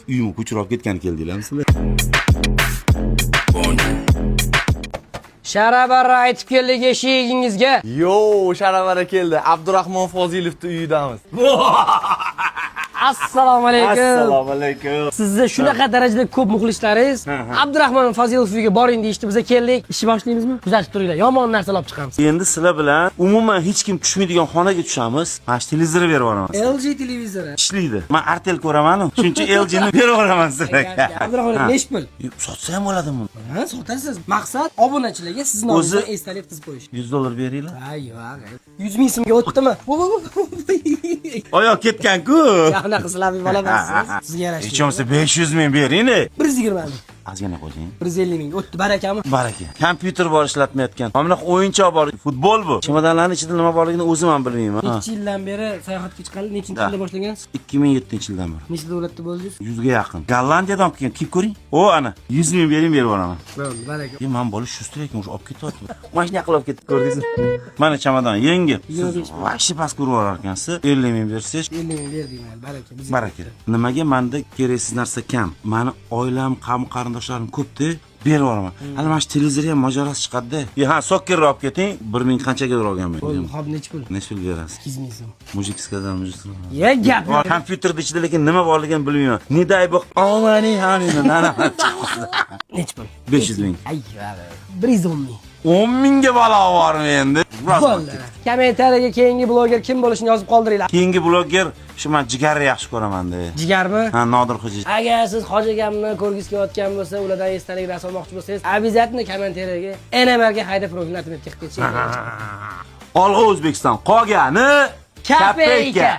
uyimni ko'chirib ketgan keldinglarmi sizlar? Sharabarra aytib keldik eshigingizga. Yo, Sharabara keldi. Abdurahmon Fozilovning uyidamiz. Assalomu alaykum. Assalomu alaykum. Sizni shunaqa darajada ko'p muxlislaringiz Abdurahmon Fozilov uyiga boring deyishdi, biz keldik. Ishni boshlaymizmi? Kuzatib turinglar. Yomon narsa olib chiqamiz. Endi sizlar bilan umuman hech kim tushmaydigan xonaga tushamiz. Mana shu televizor berib yuboramiz. LG televizori. Ishlaydi. Men Artel ko'raman-ku. Shuncha LG ni berib yuboraman sizlarga. Abdurahmon nech pul? Sotsa ham bo'ladimi? Ha, sotasiz. Maqsad obunachilarga sizni O'zi esdalik qilib qo'yish. $100 beringlar. Ay, yo'q. 100 ming so'mga o'tdimi? Oyoq ketgan-ku. Anaqa sizlarni bolalarsiz. Sizga yarashadi. Hech bo'lmasa 500 ming bering-da. 120 ming. Ozgina qo'ying. 150 ming. O'tdi, barakami? Baraka. Kompyuter bor ishlatmayotgan. Mana bunaqa o'yinchoq bor. Futbol bu. Chemodanlarning ichida nima borligini o'zim ham bilmayman. Necha yildan beri sayohatga chiqqansiz? Nechinchi yilda boshlagansiz? 2007-yildan beri. Nechta davlatda bo'ldingiz? 100 ga yaqin. Gollandiyadan olib kelgan. Kelib ko'ring. O, ana 100 ming berib yuboraman. Bo'ldi, baraka. Men bola shuster ekan, o'sha olib ketyapti. Mana shunday qilib ketib ko'rdingizmi? Mana chamadon yengil. Siz vashi past ko'rib olar ekansiz. 50 ming bersangiz, 50 ming berdik mana, baraka. baraka. Nimaga menda keraksiz narsa kam? Mani oilam, qarindoshlarim ko'p-da. Berib yuboraman. Hali mana shu televizorga ham mojarosi chiqadi-da. Ha, sokkerni olib keting. 1000 qanchaga olganman. Bo'ldi, hop necha pul? Necha pul berasiz? 200 ming so'm. Mujik skadan mujik. Ya gap yo'q. Kompyuterda ichida lekin nima borligini bilmayman. Niday bu omani hanini nana. Necha pul? 500 ming. Ay, 110 ming. 10 mingga balo bormi endi? Kommentariyaga keyingi bloger kim bo'lishini yozib qoldiringlar. Keyingi bloger shu men jigarni yaxshi ko'raman-da. Jigarmi? Ha, Nodir Xo'ja. Agar siz Hoji akamni ko'rgisi kelayotgan bo'lsa, ulardan esdalik rasm olmoqchi bo'lsangiz, обязательно kommentariyaga NMRga hayda profilni atmetga qilib ketsangiz. Olg'a O'zbekiston, qolgani Kapeyka.